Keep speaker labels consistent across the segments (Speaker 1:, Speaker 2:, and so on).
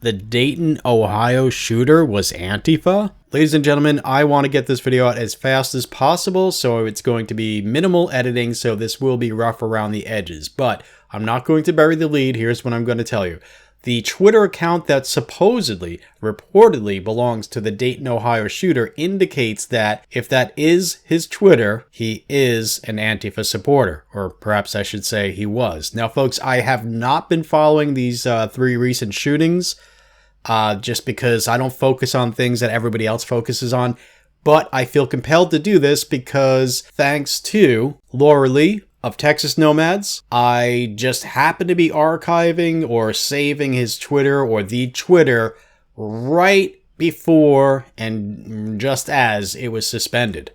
Speaker 1: The Dayton, Ohio shooter was Antifa? Ladies and gentlemen, I want to get this video out as fast as possible, so it's going to be minimal editing, so this will be rough around the edges. But I'm not going to bury the lead. Here's what I'm going to tell you. The Twitter account that supposedly, reportedly belongs to the Dayton, Ohio shooter indicates that if that is his Twitter, he is an Antifa supporter. Or perhaps I should say he was. Now, folks, I have not been following these 3 recent shootings just because I don't focus on things that everybody else focuses on. But I feel compelled to do this because thanks to Laura Lee of Texas Nomads, I just happen to be archiving or saving his Twitter or the Twitter right before and just as it was suspended.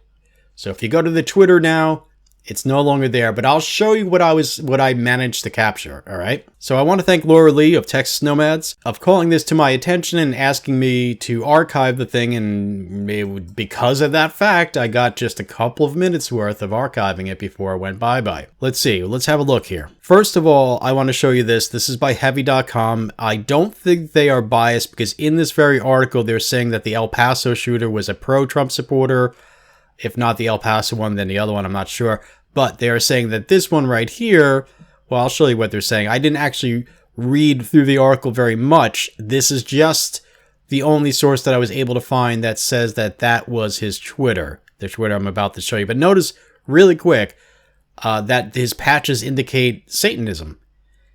Speaker 1: So if you go to the Twitter now, it's no longer there, but I'll show you what I managed to capture, all right? So I want to thank Laura Lee of Texas Nomads of calling this to my attention and asking me to archive the thing, and because of that fact, I got just a couple of minutes worth of archiving it before it went bye-bye. Let's see, let's have a look here. First of all, I want to show you this. This is by Heavy.com. I don't think they are biased because in this very article, they're saying that the El Paso shooter was a pro-Trump supporter. If not the El Paso one, then the other one, I'm not sure. But they are saying that this one right here, well, I'll show you what they're saying. I didn't actually read through the article very much. This is just the only source that I was able to find that says that that was his Twitter, the Twitter I'm about to show you. But notice really quick that his patches indicate Satanism.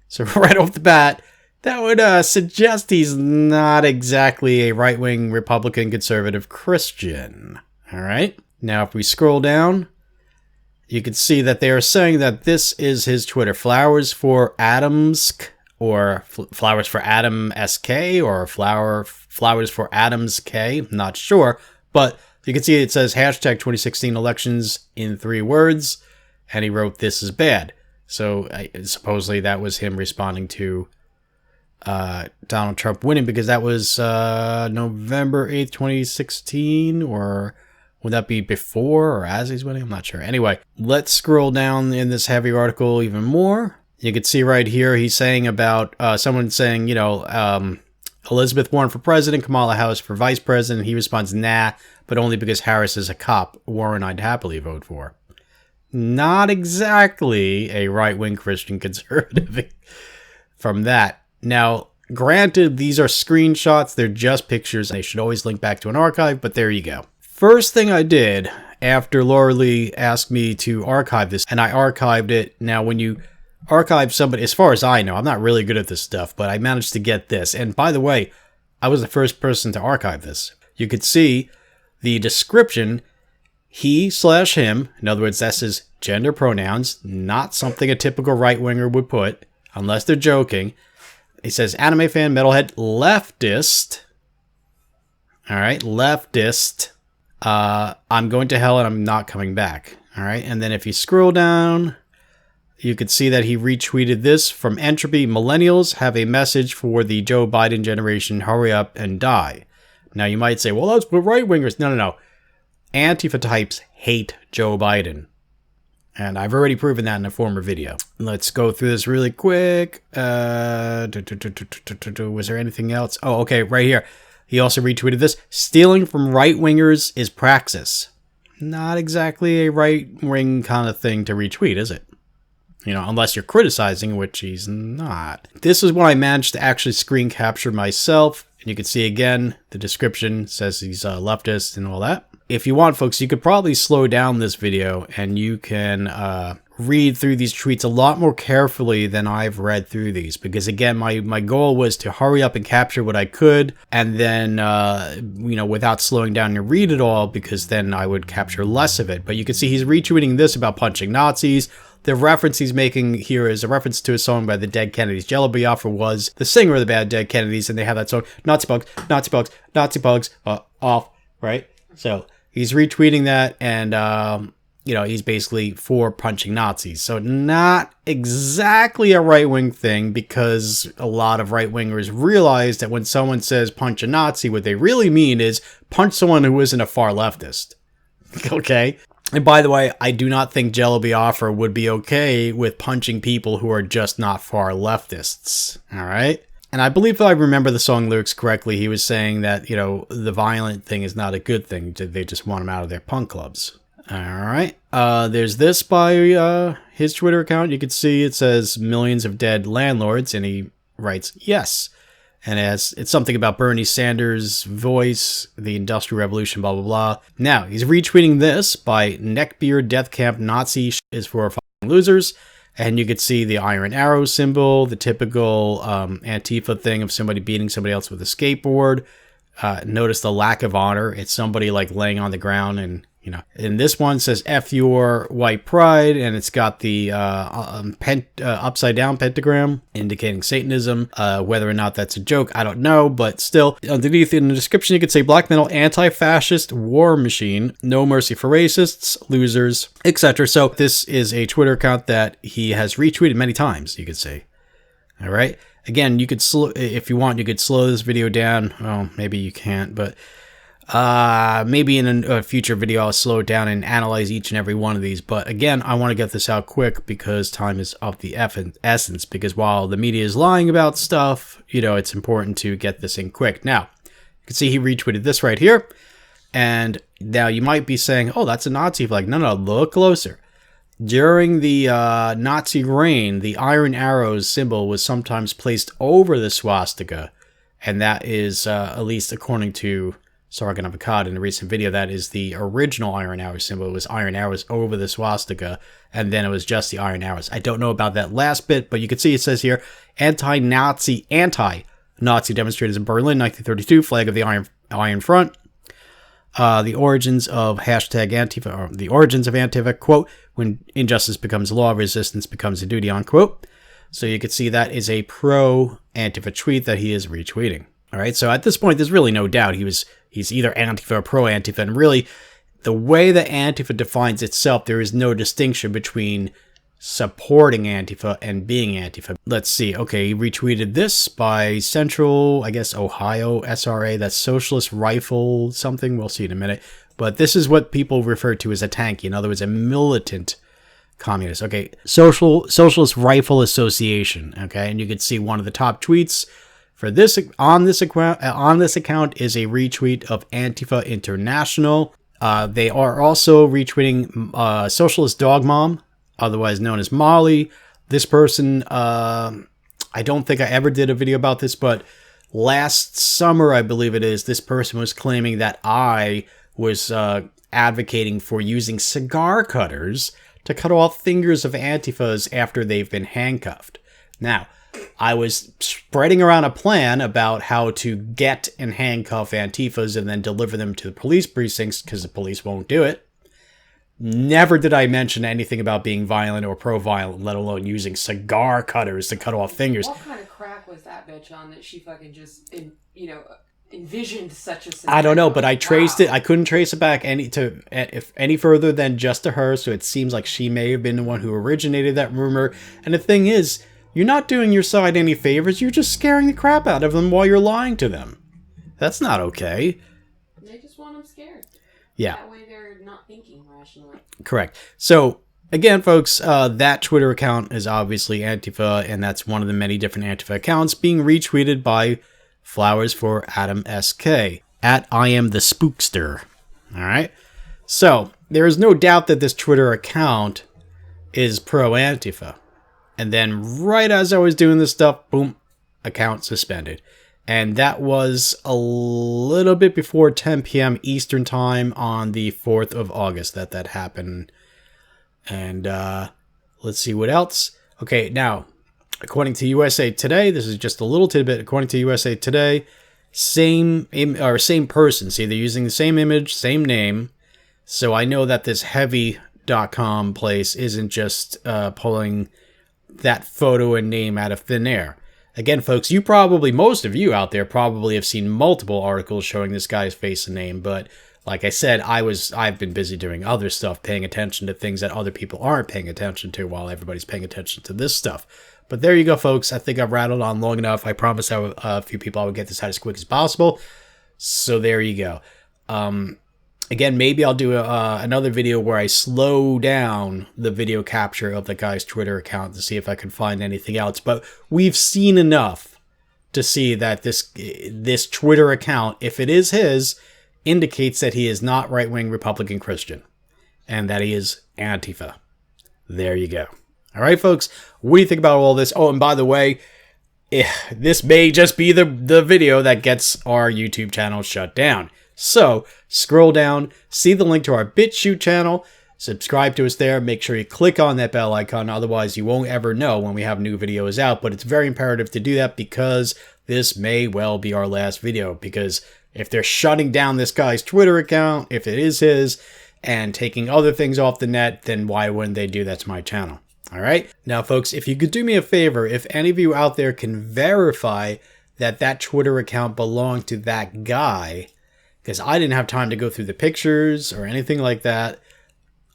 Speaker 1: So right off the bat, that would suggest he's not exactly a right-wing Republican conservative Christian. All right. Now, if we scroll down, you can see that they are saying that this is his Twitter. Flowers for Adamsk, or Flowers for Adam SK, or Flowers for Adams K. I'm not sure. But you can see it says hashtag 2016 elections in 3 words. And he wrote, "This is bad." So supposedly that was him responding to Donald Trump winning, because that was November 8th, 2016, or would that be before or as he's winning? I'm not sure. Anyway, let's scroll down in this heavy article even more. You can see right here, he's saying about someone saying, you know, Elizabeth Warren for president, Kamala Harris for vice president. He responds, nah, but only because Harris is a cop. Warren I'd happily vote for. Not exactly a right-wing Christian conservative from that. Now, granted, these are screenshots. They're just pictures. They should always link back to an archive, but there you go. First thing I did after Laura Lee asked me to archive this, and I archived it. Now, when you archive somebody, as far as I know, I'm not really good at this stuff, but I managed to get this. And by the way, I was the first person to archive this. You could see the description, he/him. In other words, that's his gender pronouns, not something a typical right-winger would put, unless they're joking. He says, anime fan, metalhead, leftist. All right, leftist. I'm going to hell and I'm not coming back. All right. And then if you scroll down, you could see that he retweeted this from Entropy. Millennials have a message for the Joe Biden generation. Hurry up and die. Now you might say, well, that's for right wingers. No. Antifa types hate Joe Biden. And I've already proven that in a former video. Let's go through this really quick. Was there anything else? Oh, okay. Right here. He also retweeted this. Stealing from right-wingers is praxis. Not exactly a right-wing kind of thing to retweet, is it? You know, unless you're criticizing, which he's not. This is what I managed to actually screen capture myself. And you can see again, the description says he's a leftist and all that. If you want, folks, you could probably slow down this video and you can read through these tweets a lot more carefully than I've read through these, because again, my goal was to hurry up and capture what I could, and then you know, without slowing down and read it all, because then I would capture less of it. But you can see he's retweeting this about punching Nazis. The reference he's making here is a reference to a song by the Dead Kennedys. Jello Biafra was the singer of the band Dead Kennedys, and they have that song, Nazi bugs, Nazi bugs, Nazi bugs, off, right? So he's retweeting that, and you know, he's basically for punching Nazis. So not exactly a right-wing thing, because a lot of right-wingers realize that when someone says punch a Nazi, what they really mean is punch someone who isn't a far leftist. Okay? And by the way, I do not think Jello Biafra would be okay with punching people who are just not far leftists. All right? And I believe if I remember the song lyrics correctly, he was saying that, you know, the violent thing is not a good thing. They just want him out of their punk clubs. All right. There's this by his Twitter account. You can see it says millions of dead landlords, and he writes, yes. And it's something about Bernie Sanders' voice, the Industrial Revolution, blah, blah, blah. Now, he's retweeting this by Neckbeard Death Camp Nazi is for fucking losers. And you could see the iron arrow symbol, the typical Antifa thing of somebody beating somebody else with a skateboard. Notice the lack of honor. It's somebody like laying on the ground, and you know. And this one says "F your white pride," and it's got the upside down pentagram indicating Satanism. Whether or not that's a joke, I don't know, but still, underneath in the description you could say "Black metal anti-fascist war machine, no mercy for racists, losers, etc." So this is a Twitter account that he has retweeted many times. You could say, all right. Again, you could if you want, you could slow this video down. Well, maybe you can't, but maybe in a future video I'll slow it down and analyze each and every one of these. But again, I want to get this out quick because time is of the essence. Because while the media is lying about stuff, you know, it's important to get this in quick. Now, you can see he retweeted this right here. And now you might be saying, oh, that's a Nazi flag. No, look closer. During the Nazi reign, the iron arrows symbol was sometimes placed over the swastika. And that is, at least according to Sargon of Akkad in a recent video, that is the original iron arrow symbol. It was iron arrows over the swastika, and then it was just the iron arrows. I don't know about that last bit, but you can see it says here, anti-Nazi demonstrators in Berlin, 1932, flag of the Iron Front. The origins of Antifa, or the origins of Antifa, quote, when injustice becomes law, resistance becomes a duty, unquote. So you can see that is a pro-Antifa tweet that he is retweeting. All right, so at this point, there's really no doubt he's either Antifa or pro-Antifa, and really, the way that Antifa defines itself, there is no distinction between supporting Antifa and being Antifa. Let's see. Okay, he retweeted this by Central, I guess, Ohio, SRA. That's Socialist Rifle something. We'll see in a minute. But this is what people refer to as a tanky. In other words, a militant communist. Okay, Socialist Rifle Association. Okay, and you can see one of the top tweets for this on this account is a retweet of Antifa International. They are also retweeting Socialist Dog Mom, otherwise known as Molly. This person, I don't think I ever did a video about this, but last summer, I believe it is, this person was claiming that I was advocating for using cigar cutters to cut off fingers of Antifas after they've been handcuffed. Now, I was spreading around a plan about how to get and handcuff Antifas and then deliver them to the police precincts because the police won't do it. Never did I mention anything about being violent or pro-violent, let alone using cigar cutters to cut off fingers.
Speaker 2: What kind of crack was that bitch on that she fucking just, envisioned such a scenario?
Speaker 1: I don't know, but I traced it. I couldn't trace it back any further than just to her, so it seems like she may have been the one who originated that rumor. And the thing is, you're not doing your side any favors. You're just scaring the crap out of them while you're lying to them. That's not okay.
Speaker 2: They just want them scared.
Speaker 1: Yeah.
Speaker 2: That way they're not thinking rationally.
Speaker 1: Correct. So, again, folks, that Twitter account is obviously Antifa, and that's one of the many different Antifa accounts being retweeted by Flowers for Adam SK at I am the Spookster. All right. So, there is no doubt that this Twitter account is pro-Antifa. And then right as I was doing this stuff, boom, account suspended. And that was a little bit before 10 p.m. Eastern time on the 4th of August that happened. And let's see what else. Okay, now, according to USA Today, this is just a little tidbit. According to USA Today, same person. See, they're using the same image, same name. So I know that this heavy.com place isn't just pulling that photo and name out of thin air. Again, folks, most of you out there probably have seen multiple articles showing this guy's face and name, but like I said, I've been busy doing other stuff, paying attention to things that other people aren't paying attention to while everybody's paying attention to this stuff. But there you go, folks. I think I've rattled on long enough. I promised a few people I would get this out as quick as possible. So there you go. Again, maybe I'll do another video where I slow down the video capture of the guy's Twitter account to see if I can find anything else. But we've seen enough to see that this Twitter account, if it is his, indicates that he is not right-wing Republican Christian and that he is Antifa. There you go. All right, folks, what do you think about all this? Oh, and by the way, this may just be the video that gets our YouTube channel shut down. So scroll down, see the link to our BitChute channel, subscribe to us there, make sure you click on that bell icon, otherwise you won't ever know when we have new videos out, but it's very imperative to do that because this may well be our last video, because if they're shutting down this guy's Twitter account, if it is his, and taking other things off the net, then why wouldn't they do that to my channel? All right. Now, folks, if you could do me a favor, if any of you out there can verify that that Twitter account belonged to that guy, because I didn't have time to go through the pictures or anything like that.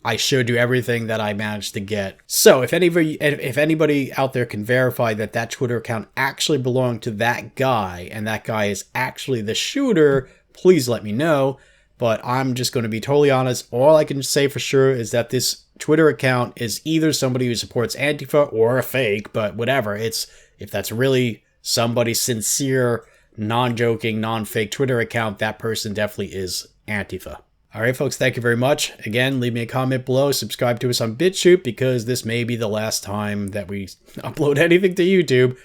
Speaker 1: I showed you everything that I managed to get. So if anybody out there can verify that that Twitter account actually belonged to that guy and that guy is actually the shooter, please let me know. But I'm just going to be totally honest. All I can say for sure is that this Twitter account is either somebody who supports Antifa or a fake, but whatever. If that's really somebody's sincere, non-joking, non-fake Twitter account, that person definitely is Antifa. All right, folks, thank you very much. Again, leave me a comment below. Subscribe to us on BitChute because this may be the last time that we upload anything to YouTube.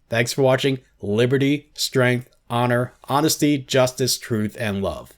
Speaker 1: Thanks for watching. Liberty, strength, honor, honesty, justice, truth, and love.